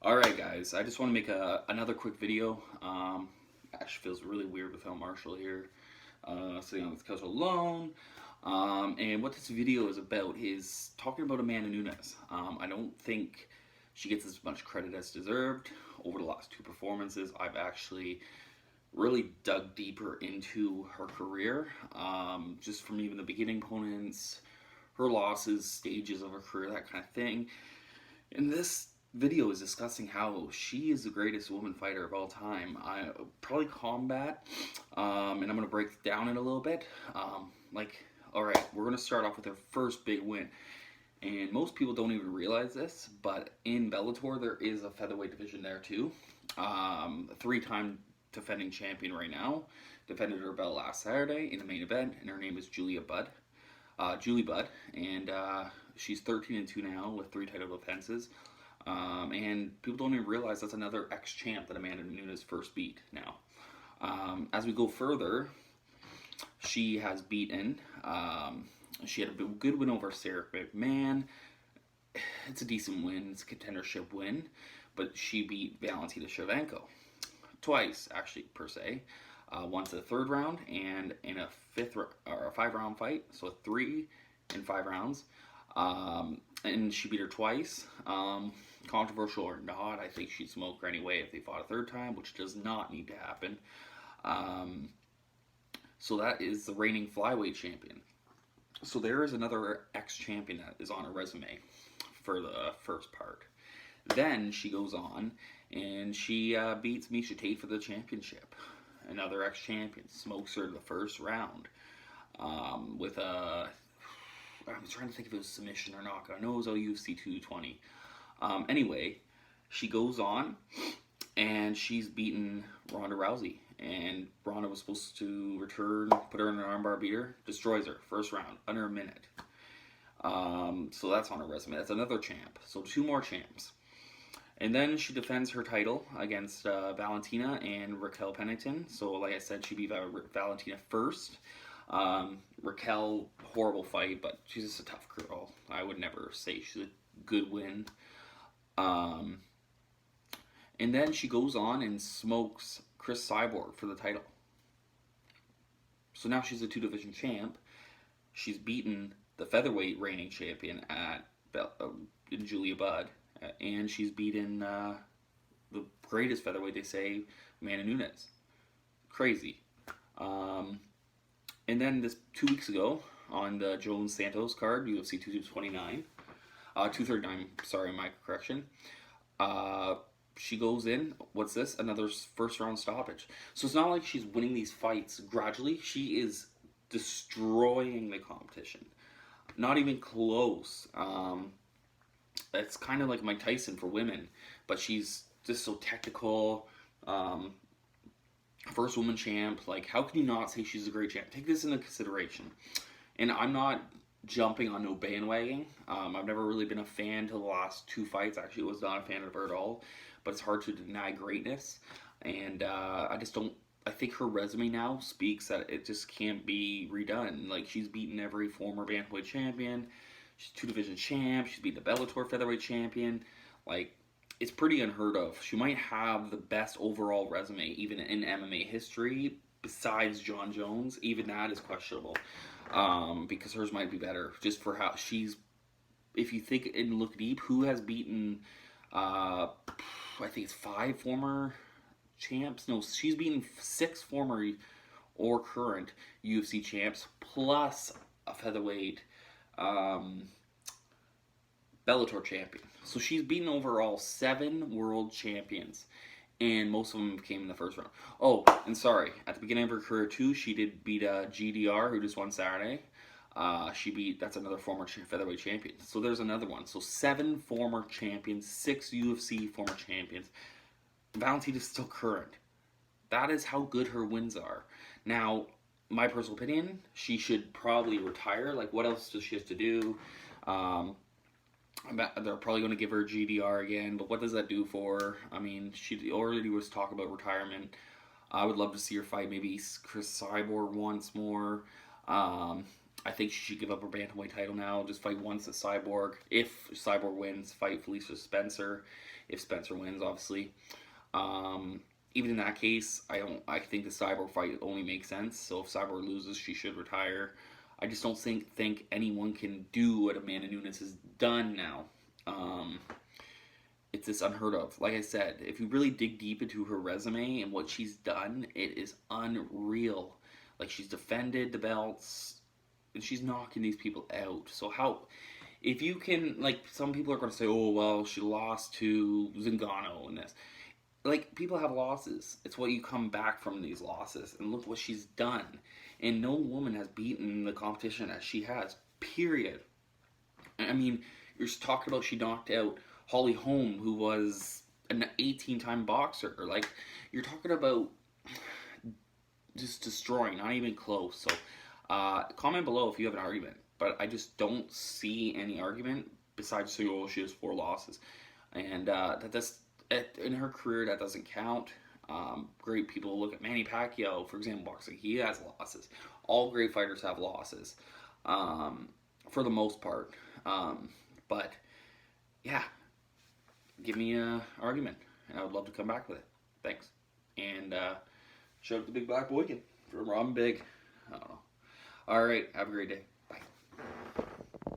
Alright guys, I just want to make another quick video. Actually feels really weird without Marshall here, sitting on the couch alone. And what this video is about is talking about Amanda Nunes. I don't think she gets as much credit as deserved. Over the last two performances, I've actually really dug deeper into her career, just from even the beginning opponents, her losses, stages of her career, that kind of thing. And this video is discussing how she is the greatest woman fighter of all time. I probably combat, and I'm gonna break it down in a little bit. All right, we're gonna start off with her first big win, and most people don't even realize this, but in Bellator there is a featherweight division there too. A three-time defending champion right now defended her belt last Saturday in the main event, and her name is Julie Budd, and she's 13-2 now with 3 title defenses. And people don't even realize that's another ex-champ that Amanda Nunes first beat now. As we go further, she has beaten, she had a good win over Sarah McMahon. It's a decent win, it's a contendership win, but she beat Valentina Shevchenko twice, actually, per se. Once in the third round and in a 5-round fight, so 3 and 5 rounds. And she beat her twice. Controversial or not, I think she'd smoke her anyway if they fought a third time, which does not need to happen. So that is the reigning flyweight champion. So there is another ex-champion that is on her resume for the first part. Then she goes on and she beats Miesha Tate for the championship. Another ex-champion smokes her in the first round with a. I'm trying to think if it was submission or knockout. I know it was UFC 220. Anyway, she goes on and she's beaten Ronda Rousey. And Ronda was supposed to return, put her in an armbar beater, destroys her first round under a minute. So that's on her resume. That's another champ. So 2 more champs. And then she defends her title against Valentina and Raquel Pennington. So like I said, she beat Valentina first. Raquel, horrible fight, but she's just a tough girl. I would never say she's a good win. And then she goes on and smokes Chris Cyborg for the title. So now she's a 2-division champ. She's beaten the featherweight reigning champion in Julie Budd. And she's beaten the greatest featherweight, they say, Amanda Nunes. Crazy. And then this 2 weeks ago on the Jones Santos card, UFC 239, sorry, my correction. She goes in. What's this? Another first round stoppage. So it's not like she's winning these fights gradually. She is destroying the competition. Not even close. It's kind of like Mike Tyson for women, but she's just so technical. First woman champ. Like, how can you not say she's a great champ? Take this into consideration. And I'm not jumping on no bandwagon. I've never really been a fan to the last 2 fights. Actually, was not a fan of her at all. But it's hard to deny greatness. And I just don't. I think her resume now speaks that it just can't be redone. Like, she's beaten every former bantamweight champion. She's 2-division champ. She's beaten the Bellator featherweight champion. Like, it's pretty unheard of. She might have the best overall resume, even in MMA history, besides John Jones. Even that is questionable, because hers might be better, just for how she's. If you think and look deep, who has beaten? I think it's 5 former champs. No, she's beaten 6 former or current UFC champs, plus a featherweight Bellator champion. So she's beaten overall 7 world champions, and most of them came in the first round. Oh, and sorry, at the beginning of her career too, she did beat GDR, who just won Saturday. That's another former featherweight champion. So there's another one. So 7 former champions, 6 UFC former champions. Valentina's still current. That is how good her wins are. Now, my personal opinion, she should probably retire. Like, what else does she have to do? They're probably going to give her GDR again, but what does that do for her? I mean, she already was talking about retirement. I would love to see her fight maybe Chris Cyborg once more. I think she should give up her bantamweight title now. Just fight once at Cyborg. If Cyborg wins, fight Felicia Spencer. If Spencer wins, obviously. Even in that case, I don't. I think the Cyborg fight only makes sense. So if Cyborg loses, she should retire. I just don't think anyone can do what Amanda Nunes has done now. Um, it's just unheard of. Like I said, if you really dig deep into her resume and what she's done, it is unreal. Like she's defended the belts, and she's knocking these people out. So how, if you can, like some people are going to say, oh well, she lost to Zingano and this. Like people have losses. It's what you come back from these losses, and look what she's done. And no woman has beaten the competition as she has. Period. I mean, you're talking about she knocked out Holly Holm, who was an 18-time boxer. Like, you're talking about just destroying, not even close. So, comment below if you have an argument. But I just don't see any argument besides saying, oh, she has 4 losses. And in her career, that doesn't count. Great people look at Manny Pacquiao, for example, boxing. He has losses. All great fighters have losses, for the most part. But yeah, give me an argument, and I would love to come back with it. Thanks. And shout out to Big Black Boykin from Robin Big. I don't know. All right, have a great day.